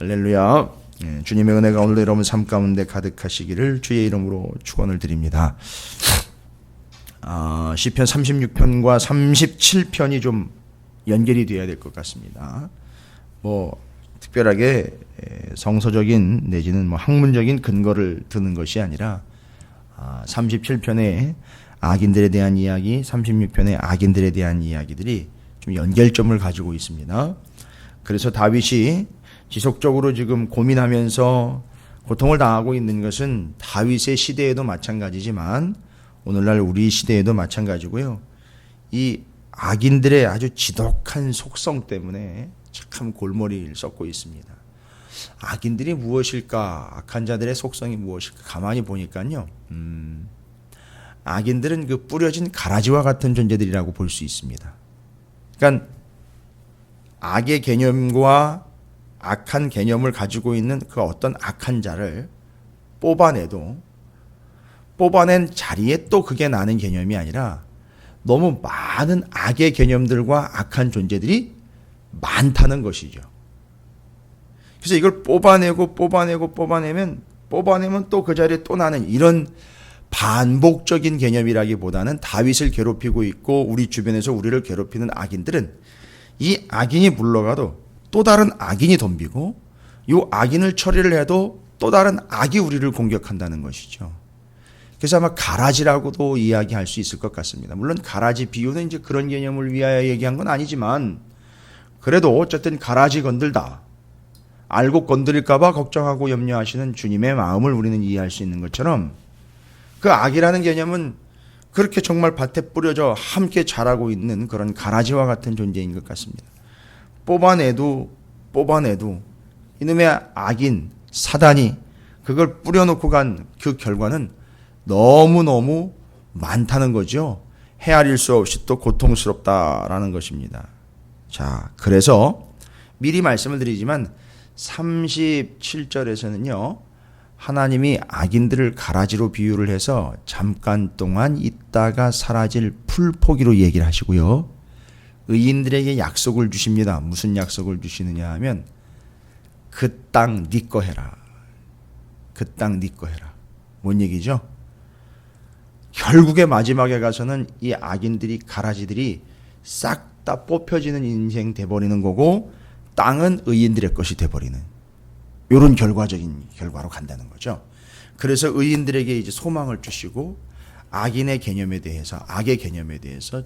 할렐루야. 주님의 은혜가 오늘도 여러분 삶 가운데 가득하시기를 주의 이름으로 축원을 드립니다. 시편 36편과 37편이 좀 연결이 되어야 될 것 같습니다. 특별하게 성서적인 내지는 학문적인 근거를 드는 것이 아니라 37편의 악인들에 대한 이야기, 36편의 악인들에 대한 이야기들이 좀 연결점을 가지고 있습니다. 그래서 다윗이 지속적으로 지금 고민하면서 고통을 당하고 있는 것은 다윗의 시대에도 마찬가지지만 오늘날 우리 시대에도 마찬가지고요. 이 악인들의 아주 지독한 속성 때문에 참 골머리를 썩고 있습니다. 악인들이 무엇일까? 악한 자들의 속성이 무엇일까? 가만히 보니까요. 악인들은 그 뿌려진 가라지와 같은 존재들이라고 볼 수 있습니다. 그러니까 악의 개념과 악한 개념을 가지고 있는 그 어떤 악한 자를 뽑아낸 자리에 또 그게 나는 개념이 아니라 너무 많은 악의 개념들과 악한 존재들이 많다는 것이죠. 그래서 이걸 뽑아내면 또 그 자리에 또 나는 이런 반복적인 개념이라기보다는 다윗을 괴롭히고 있고 우리 주변에서 우리를 괴롭히는 악인들은 이 악인이 물러가도 또 다른 악인이 덤비고 이 악인을 처리를 해도 또 다른 악이 우리를 공격한다는 것이죠. 그래서 아마 가라지라고도 이야기할 수 있을 것 같습니다. 물론 가라지 비유는 이제 그런 개념을 위하여 얘기한 건 아니지만 그래도 어쨌든 가라지 건들다. 알고 건드릴까봐 걱정하고 염려하시는 주님의 마음을 우리는 이해할 수 있는 것처럼 그 악이라는 개념은 그렇게 정말 밭에 뿌려져 함께 자라고 있는 그런 가라지와 같은 존재인 것 같습니다. 뽑아내도 이놈의 악인 사단이 그걸 뿌려놓고 간 그 결과는 너무너무 많다는 거죠. 헤아릴 수 없이 또 고통스럽다라는 것입니다. 자, 그래서 미리 말씀을 드리지만 37절에서는요. 하나님이 악인들을 가라지로 비유를 해서 잠깐 동안 있다가 사라질 풀포기로 얘기를 하시고요. 의인들에게 약속을 주십니다. 무슨 약속을 주시느냐 하면 그 땅 네 거 해라. 그 땅 네 거 해라. 뭔 얘기죠? 결국에 마지막에 가서는 이 악인들이 가라지들이 싹 다 뽑혀지는 인생 돼버리는 거고 땅은 의인들의 것이 돼버리는 이런 결과적인 결과로 간다는 거죠. 그래서 의인들에게 이제 소망을 주시고 악의 개념에 대해서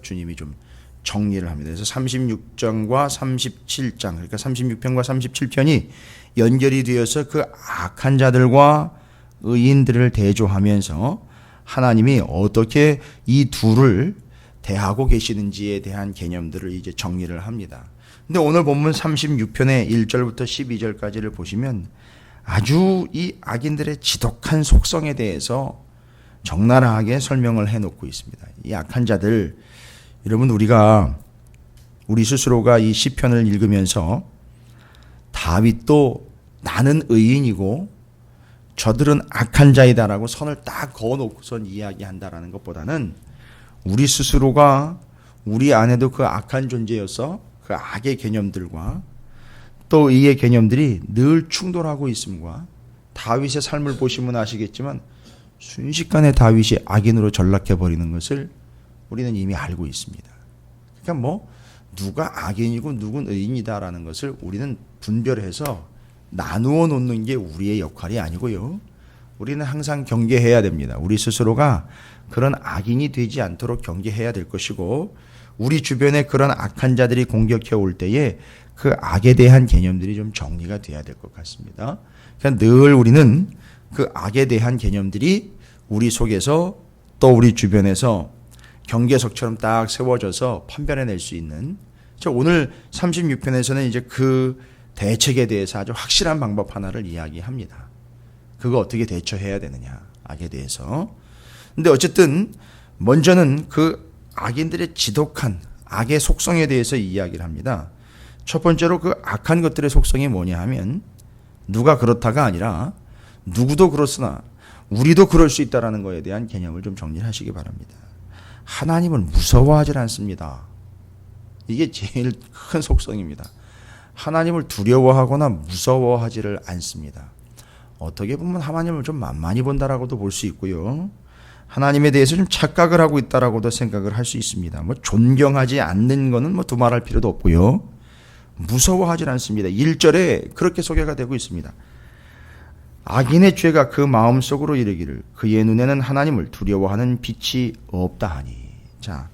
주님이 좀 정리를 합니다. 그래서 36장과 37장 그러니까 36편과 37편이 연결이 되어서 그 악한 자들과 의인들을 대조하면서 하나님이 어떻게 이 둘을 대하고 계시는지에 대한 개념들을 이제 정리를 합니다. 근데 오늘 본문 36편의 1절부터 12절까지를 보시면 아주 이 악인들의 지독한 속성에 대해서 적나라하게 설명을 해놓고 있습니다. 이 악한 자들, 여러분 우리 스스로가 이 시편을 읽으면서 다윗도 나는 의인이고 저들은 악한 자이다라고 선을 딱 그어놓고선 이야기한다라는 것보다는 우리 스스로가 우리 안에도 그 악한 존재여서 그 악의 개념들과 또 의의 개념들이 늘 충돌하고 있음과 다윗의 삶을 보시면 아시겠지만 순식간에 다윗이 악인으로 전락해버리는 것을 우리는 이미 알고 있습니다. 그러니까 누가 악인이고 누군 의인이다라는 것을 우리는 분별해서 나누어 놓는 게 우리의 역할이 아니고요. 우리는 항상 경계해야 됩니다. 우리 스스로가 그런 악인이 되지 않도록 경계해야 될 것이고 우리 주변에 그런 악한 자들이 공격해 올 때에 그 악에 대한 개념들이 좀 정리가 돼야 될 것 같습니다. 그러니까 늘 우리는 그 악에 대한 개념들이 우리 속에서 또 우리 주변에서 경계석처럼 딱 세워져서 판별해낼 수 있는 오늘 36편에서는 이제 그 대책에 대해서 아주 확실한 방법 하나를 이야기합니다. 그거 어떻게 대처해야 되느냐 악에 대해서. 근데 어쨌든 먼저는 그 악인들의 지독한 악의 속성에 대해서 이야기를 합니다. 첫 번째로 그 악한 것들의 속성이 뭐냐 하면 누가 그렇다가 아니라 누구도 그렇으나 우리도 그럴 수 있다는 것에 대한 개념을 좀 정리하시기 바랍니다. 하나님을 무서워하지 않습니다. 이게 제일 큰 속성입니다. 하나님을 두려워하거나 무서워하지를 않습니다. 어떻게 보면 하나님을 좀 만만히 본다라고도 볼 수 있고요. 하나님에 대해서 좀 착각을 하고 있다라고도 생각을 할 수 있습니다. 존경하지 않는 거는 두말할 필요도 없고요. 무서워하지 않습니다. 1절에 그렇게 소개가 되고 있습니다. 악인의 죄가 그 마음속으로 이르기를 그의 눈에는 하나님을 두려워하는 빛이 없다 하니. 자,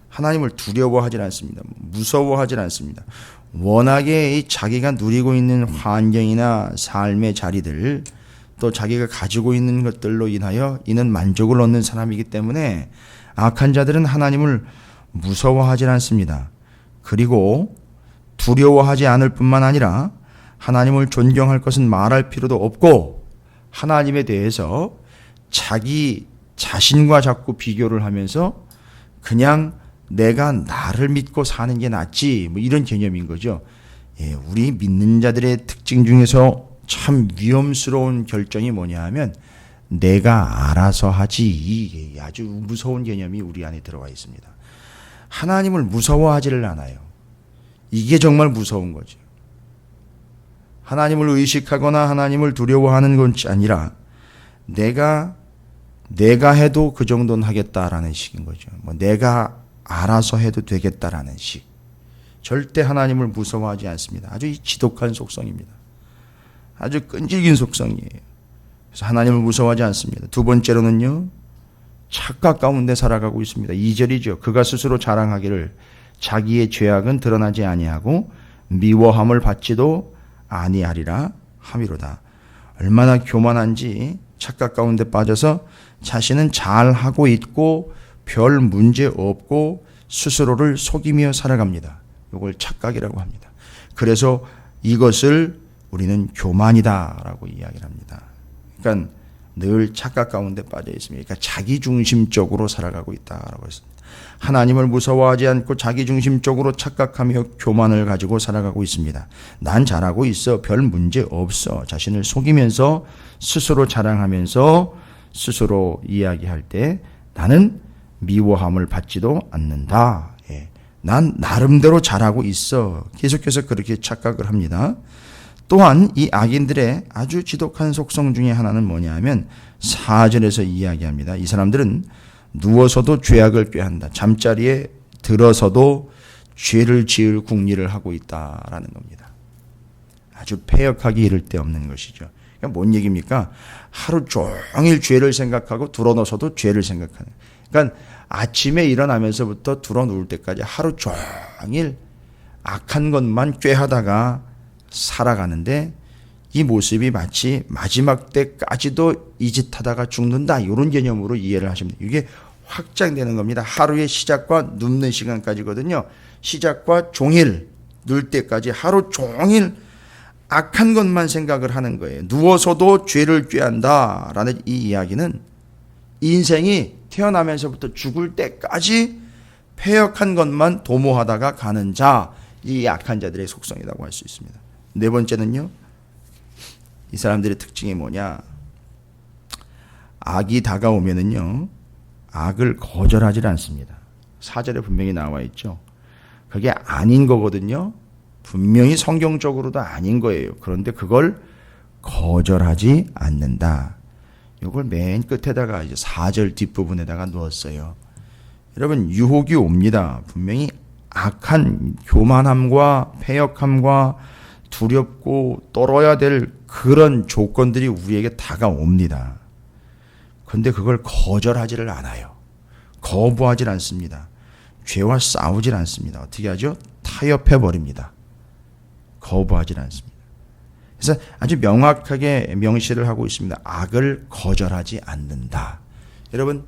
하나님을 두려워하지 않습니다. 무서워하지 않습니다. 워낙에 자기가 누리고 있는 환경이나 삶의 자리들, 또 자기가 가지고 있는 것들로 인하여 이는 만족을 얻는 사람이기 때문에 악한 자들은 하나님을 무서워하지 않습니다. 그리고 두려워하지 않을 뿐만 아니라 하나님을 존경할 것은 말할 필요도 없고 하나님에 대해서 자기 자신과 자꾸 비교를 하면서 그냥 내가 나를 믿고 사는 게 낫지 이런 개념인 거죠. 우리 믿는 자들의 특징 중에서 참 위험스러운 결정이 뭐냐 하면 내가 알아서 하지. 아주 무서운 개념이 우리 안에 들어와 있습니다. 하나님을 무서워하지를 않아요. 이게 정말 무서운 거죠. 하나님을 의식하거나 하나님을 두려워하는 것이 아니라 내가 해도 그 정도는 하겠다라는 식인 거죠. 내가 알아서 해도 되겠다라는 식. 절대 하나님을 무서워하지 않습니다. 아주 지독한 속성입니다. 아주 끈질긴 속성이에요. 그래서 하나님을 무서워하지 않습니다. 두 번째로는요, 착각 가운데 살아가고 있습니다. 2절이죠. 그가 스스로 자랑하기를 자기의 죄악은 드러나지 아니하고 미워함을 받지도 아니하리라 함이로다. 얼마나 교만한지 착각 가운데 빠져서 자신은 잘하고 있고 별 문제 없고 스스로를 속이며 살아갑니다. 이걸 착각이라고 합니다. 그래서 이것을 우리는 교만이다라고 이야기를 합니다. 그러니까 늘 착각 가운데 빠져 있습니다. 그러니까 자기중심적으로 살아가고 있다라고 했습니다. 하나님을 무서워하지 않고 자기중심적으로 착각하며 교만을 가지고 살아가고 있습니다. 난 잘하고 있어. 별 문제 없어. 자신을 속이면서 스스로 자랑하면서 스스로 이야기할 때 나는 미워함을 받지도 않는다. 난 나름대로 잘하고 있어. 계속해서 그렇게 착각을 합니다. 또한 이 악인들의 아주 지독한 속성 중에 하나는 뭐냐 하면 4절에서 이야기합니다. 이 사람들은 누워서도 죄악을 꾀한다. 잠자리에 들어서도 죄를 지을 궁리를 하고 있다라는 겁니다. 아주 패역하기 이를 데 없는 것이죠. 그러니까 뭔 얘기입니까? 하루 종일 죄를 생각하고 들어눠서도 죄를 생각하는. 그러니까 아침에 일어나면서부터 들어누울 때까지 하루 종일 악한 것만 꾀하다가 살아가는데 이 모습이 마치 마지막 때까지도 이 짓 하다가 죽는다 이런 개념으로 이해를 하시면 돼요. 이게 확장되는 겁니다. 하루의 시작과 눕는 시간까지거든요. 시작과 종일 늘 때까지 하루 종일 악한 것만 생각을 하는 거예요. 누워서도 죄를 꾀한다라는 이 이야기는 인생이 태어나면서부터 죽을 때까지 패역한 것만 도모하다가 가는 자, 이 약한 자들의 속성이라고 할 수 있습니다. 네 번째는요, 이 사람들의 특징이 뭐냐? 악이 다가오면은요, 악을 거절하지 않습니다. 4절에 분명히 나와 있죠. 그게 아닌 거거든요. 분명히 성경적으로도 아닌 거예요. 그런데 그걸 거절하지 않는다. 이걸 맨 끝에다가 이제 4절 뒷부분에다가 넣었어요. 여러분, 유혹이 옵니다. 분명히 악한 교만함과 패역함과 두렵고 떨어야 될 그런 조건들이 우리에게 다가옵니다. 그런데 그걸 거절하지를 않아요. 거부하지 않습니다. 죄와 싸우질 않습니다. 어떻게 하죠? 타협해버립니다. 거부하지 않습니다. 그래서 아주 명확하게 명시를 하고 있습니다. 악을 거절하지 않는다. 여러분,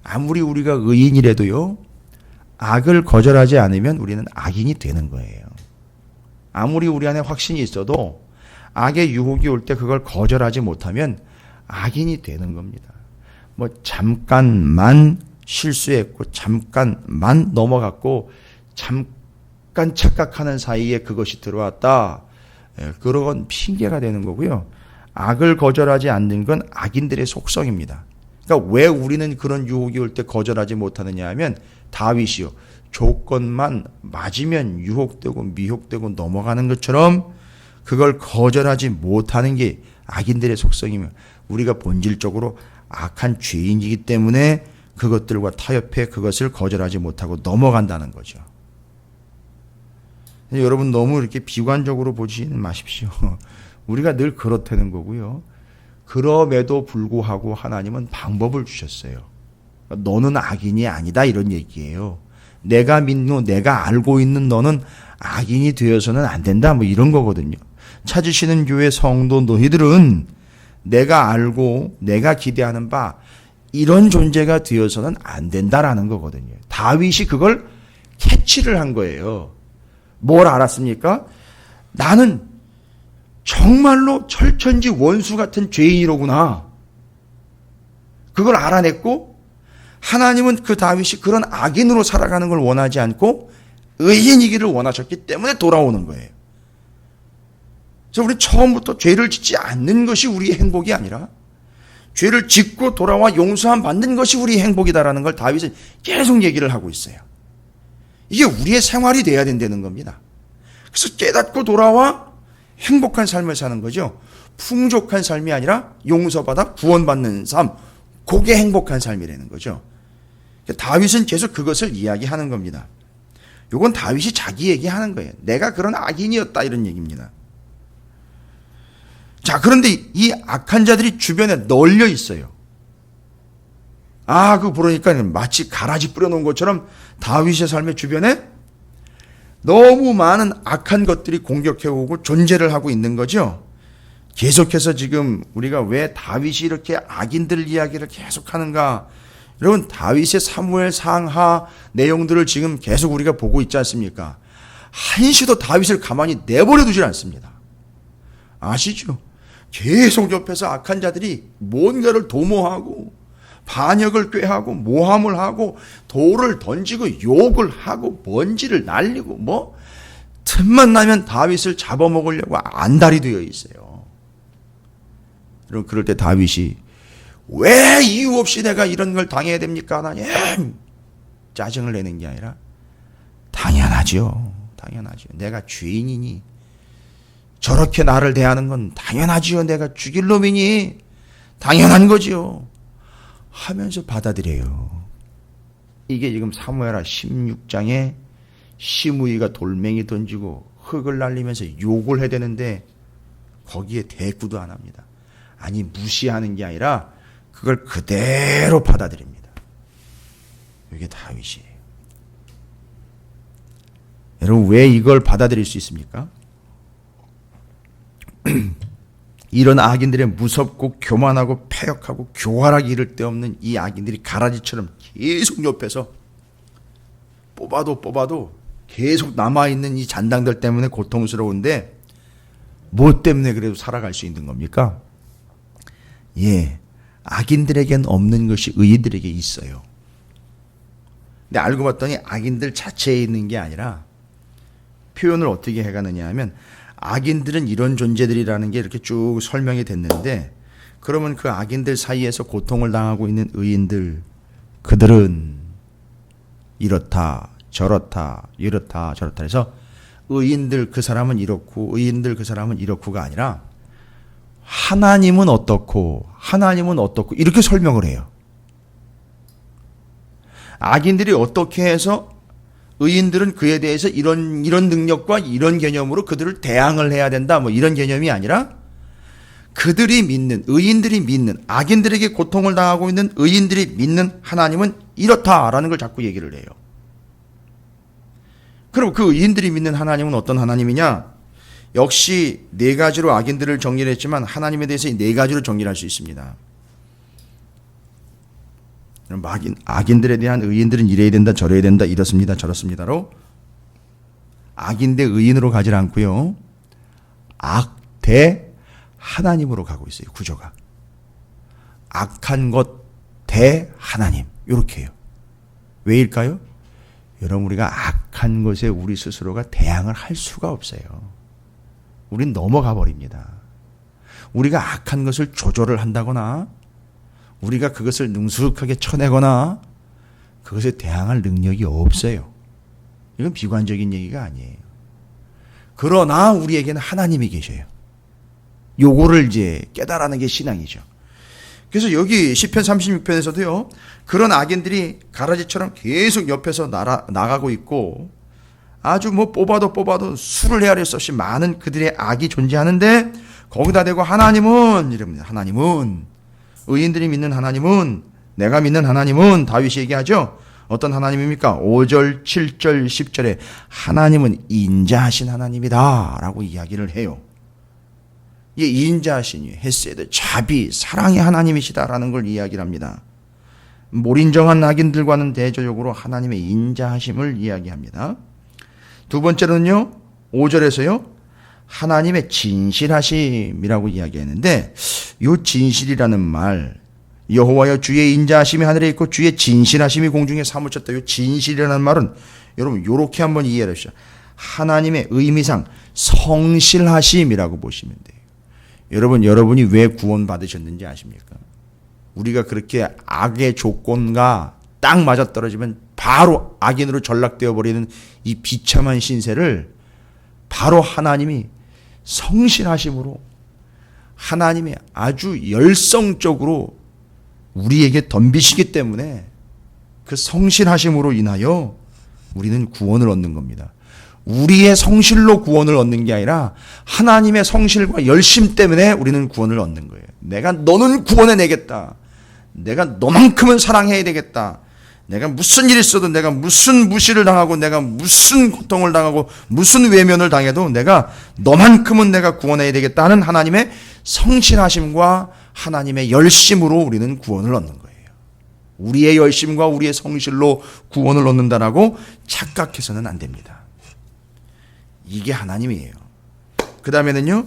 아무리 우리가 의인이라도요, 악을 거절하지 않으면 우리는 악인이 되는 거예요. 아무리 우리 안에 확신이 있어도 악의 유혹이 올 때 그걸 거절하지 못하면 악인이 되는 겁니다. 잠깐만 실수했고 잠깐만 넘어갔고 잠깐 착각하는 사이에 그것이 들어왔다. 그런 건 핑계가 되는 거고요. 악을 거절하지 않는 건 악인들의 속성입니다. 그러니까 왜 우리는 그런 유혹이 올 때 거절하지 못하느냐 하면 다윗이요. 조건만 맞으면 유혹되고 미혹되고 넘어가는 것처럼 그걸 거절하지 못하는 게 악인들의 속성이며 우리가 본질적으로 악한 죄인이기 때문에 그것들과 타협해 그것을 거절하지 못하고 넘어간다는 거죠. 여러분 너무 이렇게 비관적으로 보지는 마십시오. 우리가 늘 그렇다는 거고요. 그럼에도 불구하고 하나님은 방법을 주셨어요. 너는 악인이 아니다 이런 얘기예요. 내가 믿고 내가 알고 있는 너는 악인이 되어서는 안 된다 뭐 이런 거거든요. 찾으시는 교회 성도 너희들은 내가 알고 내가 기대하는 바 이런 존재가 되어서는 안 된다라는 거거든요. 다윗이 그걸 캐치를 한 거예요. 뭘 알았습니까? 나는 정말로 철천지 원수 같은 죄인이로구나. 그걸 알아냈고 하나님은 그 다윗이 그런 악인으로 살아가는 걸 원하지 않고 의인이기를 원하셨기 때문에 돌아오는 거예요. 그래서 우리 처음부터 죄를 짓지 않는 것이 우리의 행복이 아니라 죄를 짓고 돌아와 용서함 받는 것이 우리의 행복이다라는 걸 다윗은 계속 얘기를 하고 있어요. 이게 우리의 생활이 돼야 된다는 겁니다. 그래서 깨닫고 돌아와 행복한 삶을 사는 거죠. 풍족한 삶이 아니라 용서받아 구원받는 삶, 그게 행복한 삶이라는 거죠. 다윗은 계속 그것을 이야기하는 겁니다. 이건 다윗이 자기 얘기하는 거예요. 내가 그런 악인이었다 이런 얘기입니다. 자, 그런데 이 악한 자들이 주변에 널려 있어요. 그거 보니까 마치 가라지 뿌려놓은 것처럼 다윗의 삶의 주변에 너무 많은 악한 것들이 공격해오고 존재를 하고 있는 거죠. 계속해서 지금 우리가 왜 다윗이 이렇게 악인들 이야기를 계속하는가? 여러분 다윗의 사무엘 상하 내용들을 지금 계속 우리가 보고 있지 않습니까? 한시도 다윗을 가만히 내버려 두질 않습니다. 아시죠? 계속 옆에서 악한 자들이 뭔가를 도모하고 반역을 꾀하고 모함을 하고 돌을 던지고 욕을 하고 먼지를 날리고 뭐 틈만 나면 다윗을 잡아먹으려고 안달이 되어 있어요. 여러분 그럴 때 다윗이 왜 이유 없이 내가 이런 걸 당해야 됩니까 하나님? 짜증을 내는 게 아니라 당연하죠. 내가 죄인이니 저렇게 나를 대하는 건 당연하지요. 내가 죽일 놈이니 당연한 거지요. 하면서 받아들여요. 이게 지금 사무엘하 16장에 시므이가 돌멩이 던지고 흙을 날리면서 욕을 해야 되는데 거기에 대꾸도 안 합니다. 아니 무시하는 게 아니라 그걸 그대로 받아들입니다. 이게 다윗이에요. 여러분 왜 이걸 받아들일 수 있습니까? 이런 악인들의 무섭고 교만하고 패역하고 교활하기 이를 데 없는 이 악인들이 가라지처럼 계속 옆에서 뽑아도 계속 남아있는 이 잔당들 때문에 고통스러운데 뭐 때문에 그래도 살아갈 수 있는 겁니까? 악인들에겐 없는 것이 의인들에게 있어요. 근데 알고 봤더니 악인들 자체에 있는 게 아니라 표현을 어떻게 해가느냐 하면 악인들은 이런 존재들이라는 게 이렇게 쭉 설명이 됐는데 그러면 그 악인들 사이에서 고통을 당하고 있는 의인들 그들은 이렇다 저렇다 해서 의인들 그 사람은 이렇고 의인들 그 사람은 이렇고가 아니라 하나님은 어떻고 이렇게 설명을 해요. 악인들이 어떻게 해서 의인들은 그에 대해서 이런 능력과 이런 개념으로 그들을 대항을 해야 된다 뭐 이런 개념이 아니라 그들이 믿는 의인들이 믿는 악인들에게 고통을 당하고 있는 의인들이 믿는 하나님은 이렇다라는 걸 자꾸 얘기를 해요. 그럼 그 의인들이 믿는 하나님은 어떤 하나님이냐? 역시 네 가지로 악인들을 정리를 했지만 하나님에 대해서 이 네 가지로 정리할 수 있습니다. 악인들에 대한 의인들은 이래야 된다 저래야 된다 이렇습니다 저렇습니다로 악인 대 의인으로 가지 않고요. 악 대 하나님으로 가고 있어요. 구조가. 악한 것 대 하나님 이렇게 해요. 왜일까요? 여러분 우리가 악한 것에 우리 스스로가 대항을 할 수가 없어요. 우린 넘어가 버립니다. 우리가 악한 것을 조절을 한다거나 우리가 그것을 능숙하게 쳐내거나 그것에 대항할 능력이 없어요. 이건 비관적인 얘기가 아니에요. 그러나 우리에게는 하나님이 계셔요. 요거를 이제 깨달아는 게 신앙이죠. 그래서 여기 시편 36편에서도요. 그런 악인들이 가라지처럼 계속 옆에서 나가고 있고 아주 뭐 뽑아도 수를 헤아릴 수 없이 많은 그들의 악이 존재하는데 거기다 대고 하나님은 이럽니다. 하나님은 의인들이 믿는 하나님은 내가 믿는 하나님은 다윗이 얘기하죠. 어떤 하나님입니까? 5절, 7절, 10절에 하나님은 인자하신 하나님이다 라고 이야기를 해요. 이 인자하시니 헤세드, 자비, 사랑의 하나님이시다라는 걸 이야기를 합니다. 몰인정한 악인들과는 대조적으로 하나님의 인자하심을 이야기합니다. 두 번째로는요. 5절에서요. 하나님의 진실하심이라고 이야기했는데 이 진실이라는 말 여호와여 주의 인자하심이 하늘에 있고 주의 진실하심이 공중에 사무쳤다. 이 진실이라는 말은 여러분 이렇게 한번 이해를 하시죠. 하나님의 의미상 성실하심이라고 보시면 돼요. 여러분이 왜 구원받으셨는지 아십니까? 우리가 그렇게 악의 조건과 딱 맞아떨어지면 바로 악인으로 전락되어 버리는 이 비참한 신세를 바로 하나님이 성실하심으로 하나님이 아주 열성적으로 우리에게 덤비시기 때문에 그 성실하심으로 인하여 우리는 구원을 얻는 겁니다. 우리의 성실로 구원을 얻는 게 아니라 하나님의 성실과 열심 때문에 우리는 구원을 얻는 거예요. 내가 너는 구원해내겠다. 내가 너만큼은 사랑해야 되겠다. 내가 무슨 일이 있어도 내가 무슨 무시를 당하고 내가 무슨 고통을 당하고 무슨 외면을 당해도 내가 너만큼은 내가 구원해야 되겠다 하는 하나님의 성실하심과 하나님의 열심으로 우리는 구원을 얻는 거예요. 우리의 열심과 우리의 성실로 구원을 얻는다라고 착각해서는 안 됩니다. 이게 하나님이에요. 그 다음에는요.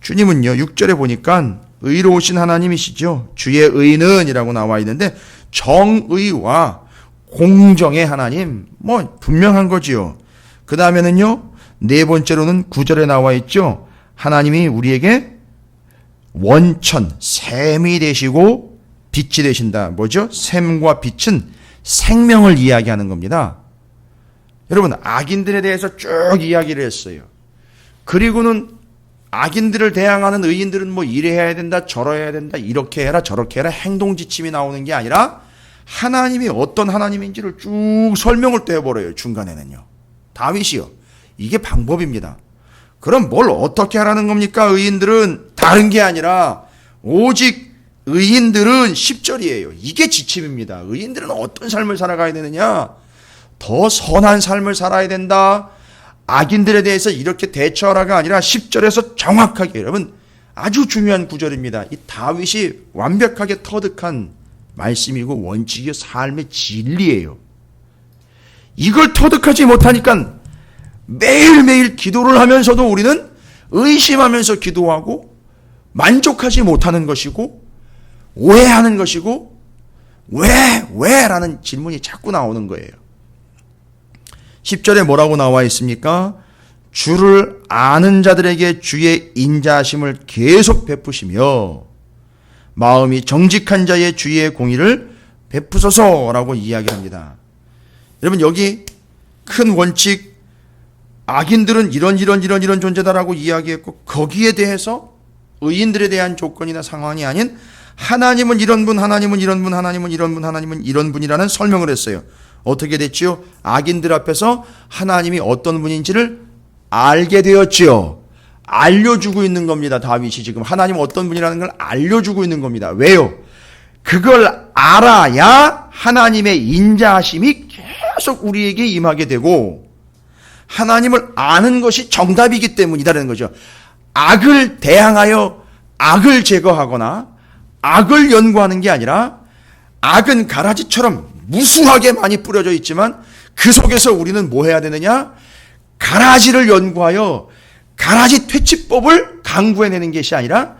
주님은요. 6절에 보니까 의로우신 하나님이시죠. 주의 의는 이라고 나와 있는데 정의와 공정의 하나님 뭐 분명한 거지요. 그 다음에는요. 네 번째로는 9절에 나와 있죠. 하나님이 우리에게 원천, 샘이 되시고 빛이 되신다. 뭐죠? 샘과 빛은 생명을 이야기하는 겁니다. 여러분 악인들에 대해서 쭉 이야기를 했어요. 그리고는 악인들을 대항하는 의인들은 뭐 이래야 된다 저래야 된다 이렇게 해라 저렇게 해라 행동 지침이 나오는 게 아니라 하나님이 어떤 하나님인지를 쭉 설명을 또 해버려요. 중간에는요. 다윗이요. 이게 방법입니다. 그럼 뭘 어떻게 하라는 겁니까? 의인들은 다른 게 아니라 오직 의인들은 10절이에요. 이게 지침입니다. 의인들은 어떤 삶을 살아가야 되느냐? 더 선한 삶을 살아야 된다. 악인들에 대해서 이렇게 대처하라가 아니라 10절에서 정확하게 여러분 아주 중요한 구절입니다. 이 다윗이 완벽하게 터득한 말씀이고 원칙이요 삶의 진리예요. 이걸 터득하지 못하니까 매일매일 기도를 하면서도 우리는 의심하면서 기도하고 만족하지 못하는 것이고 오해하는 것이고 왜? 라는 질문이 자꾸 나오는 거예요. 10절에 뭐라고 나와 있습니까? 주를 아는 자들에게 주의 인자하심을 계속 베푸시며 마음이 정직한 자의 주의 공의를 베푸소서라고 이야기합니다. 여러분 여기 큰 원칙 악인들은 이런 존재다라고 이야기했고 거기에 대해서 의인들에 대한 조건이나 상황이 아닌 하나님은 이런 분, 하나님은 이런 분, 하나님은 이런 분, 하나님은 이런 분이라는 설명을 했어요. 어떻게 됐지요? 악인들 앞에서 하나님이 어떤 분인지를 알게 되었지요. 알려주고 있는 겁니다. 다윗이 지금 하나님 어떤 분이라는 걸 알려주고 있는 겁니다. 왜요? 그걸 알아야 하나님의 인자하심이 계속 우리에게 임하게 되고 하나님을 아는 것이 정답이기 때문이다라는 거죠. 악을 대항하여 악을 제거하거나 악을 연구하는 게 아니라 악은 가라지처럼 무수하게 많이 뿌려져 있지만 그 속에서 우리는 뭐 해야 되느냐? 가라지를 연구하여 가라지 퇴치법을 강구해내는 것이 아니라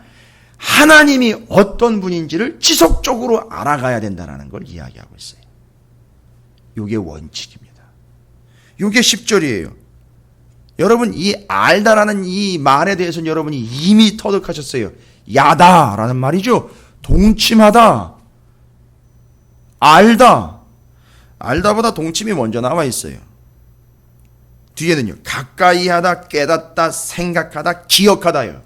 하나님이 어떤 분인지를 지속적으로 알아가야 된다는 걸 이야기하고 있어요. 이게 원칙입니다. 이게 10절이에요. 여러분 이 알다라는 이 말에 대해서는 여러분이 이미 터득하셨어요. 야다라는 말이죠. 동침하다. 알다. 알다보다 동침이 먼저 나와 있어요. 뒤에는요. 가까이 하다, 깨닫다, 생각하다, 기억하다요.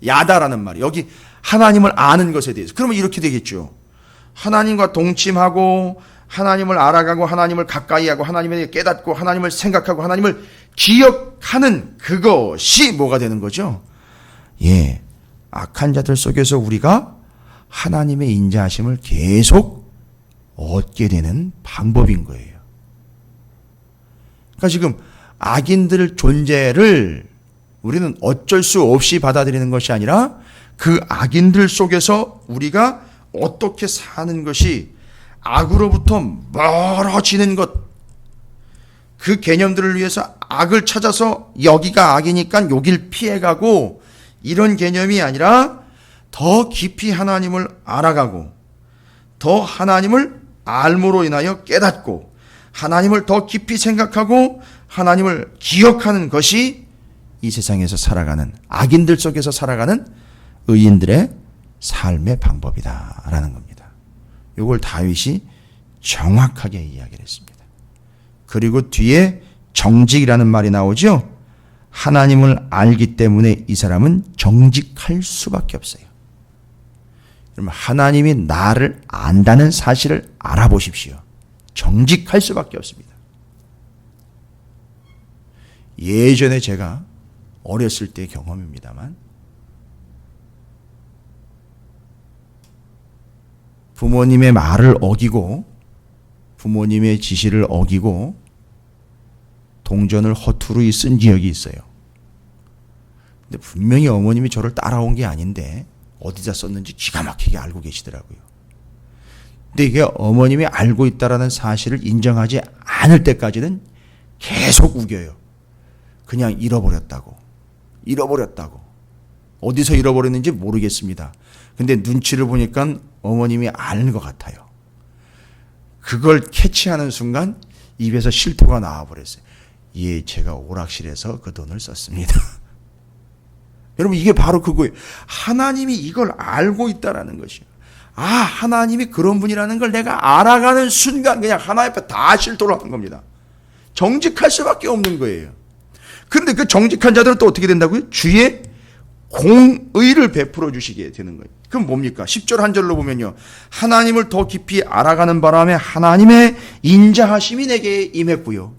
야다라는 말이 여기 하나님을 아는 것에 대해서. 그러면 이렇게 되겠죠. 하나님과 동침하고 하나님을 알아가고 하나님을 가까이 하고 하나님을 깨닫고 하나님을 생각하고 하나님을 기억하는 그것이 뭐가 되는 거죠? 예. 악한 자들 속에서 우리가 하나님의 인자하심을 계속 얻게 되는 방법인 거예요. 그러니까 지금 악인들 존재를 우리는 어쩔 수 없이 받아들이는 것이 아니라 그 악인들 속에서 우리가 어떻게 사는 것이 악으로부터 멀어지는 것, 그 개념들을 위해서 악을 찾아서 여기가 악이니까 여길 피해가고 이런 개념이 아니라 더 깊이 하나님을 알아가고 더 하나님을 알므로 인하여 깨닫고 하나님을 더 깊이 생각하고 하나님을 기억하는 것이 이 세상에서 살아가는 악인들 속에서 살아가는 의인들의 삶의 방법이다라는 겁니다. 이걸 다윗이 정확하게 이야기를 했습니다. 그리고 뒤에 정직이라는 말이 나오죠. 하나님을 알기 때문에 이 사람은 정직할 수밖에 없어요. 그러면 하나님이 나를 안다는 사실을 알아보십시오. 정직할 수밖에 없습니다. 예전에 제가 어렸을 때 경험입니다만 부모님의 말을 어기고 부모님의 지시를 어기고 동전을 허투루 쓴 기억이 있어요. 근데 분명히 어머님이 저를 따라온 게 아닌데 어디다 썼는지 기가 막히게 알고 계시더라고요. 근데 이게 어머님이 알고 있다라는 사실을 인정하지 않을 때까지는 계속 우겨요. 그냥 잃어버렸다고. 어디서 잃어버렸는지 모르겠습니다. 근데 눈치를 보니까 어머님이 아는 것 같아요. 그걸 캐치하는 순간 입에서 실토가 나와버렸어요. 예, 제가 오락실에서 그 돈을 썼습니다. 여러분, 이게 바로 그거예요. 하나님이 이걸 알고 있다라는 것이요. 아, 하나님이 그런 분이라는 걸 내가 알아가는 순간 그냥 하나님 앞에 다 실토를 하는 겁니다. 정직할 수밖에 없는 거예요. 그런데 그 정직한 자들은 또 어떻게 된다고요? 주의 공의를 베풀어 주시게 되는 거예요. 그럼 뭡니까? 10절 한 절로 보면요. 하나님을 더 깊이 알아가는 바람에 하나님의 인자하심이 내게 임했고요.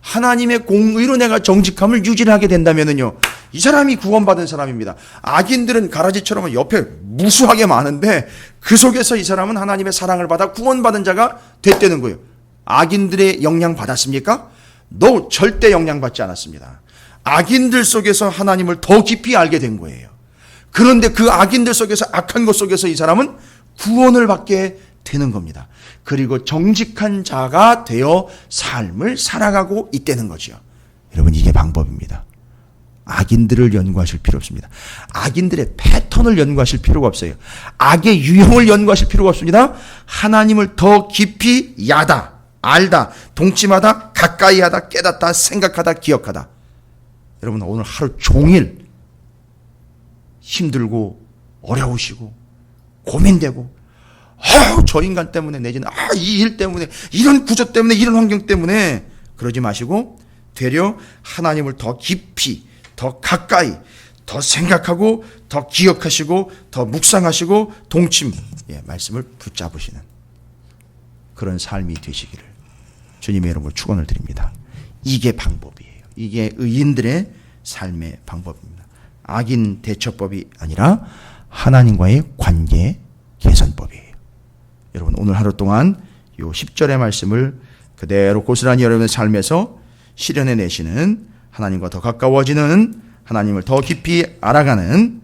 하나님의 공의로 내가 정직함을 유지하게 된다면은요. 이 사람이 구원받은 사람입니다. 악인들은 가라지처럼 옆에 무수하게 많은데 그 속에서 이 사람은 하나님의 사랑을 받아 구원받은 자가 됐다는 거예요. 악인들의 영향 받았습니까? 너 절대 영향 받지 않았습니다. 악인들 속에서 하나님을 더 깊이 알게 된 거예요. 그런데 그 악인들 속에서 악한 것 속에서 이 사람은 구원을 받게 되는 겁니다. 그리고 정직한 자가 되어 삶을 살아가고 있다는 거죠. 여러분, 이게 방법입니다. 악인들을 연구하실 필요 없습니다. 악인들의 패턴을 연구하실 필요가 없어요. 악의 유형을 연구하실 필요가 없습니다. 하나님을 더 깊이 야다, 알다, 동침하다, 가까이 하다, 깨닫다, 생각하다, 기억하다. 여러분, 오늘 하루 종일 힘들고 어려우시고 고민되고 저 인간 때문에 내지는 이 일 때문에 이런 구조 때문에 이런 환경 때문에 그러지 마시고 되려 하나님을 더 깊이 더 가까이 더 생각하고 더 기억하시고 더 묵상하시고 동침 말씀을 붙잡으시는 그런 삶이 되시기를 주님의 이름으로 축원을 드립니다. 이게 방법이에요. 이게 의인들의 삶의 방법입니다. 악인 대처법이 아니라 하나님과의 관계 개선법이에요. 여러분, 오늘 하루 동안 이 10절의 말씀을 그대로 고스란히 여러분의 삶에서 실현해 내시는 하나님과 더 가까워지는 하나님을 더 깊이 알아가는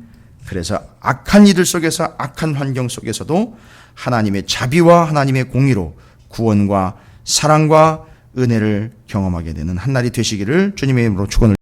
그래서 악한 이들 속에서 악한 환경 속에서도 하나님의 자비와 하나님의 공의로 구원과 사랑과 은혜를 경험하게 되는 한날이 되시기를 주님의 이름으로 축원을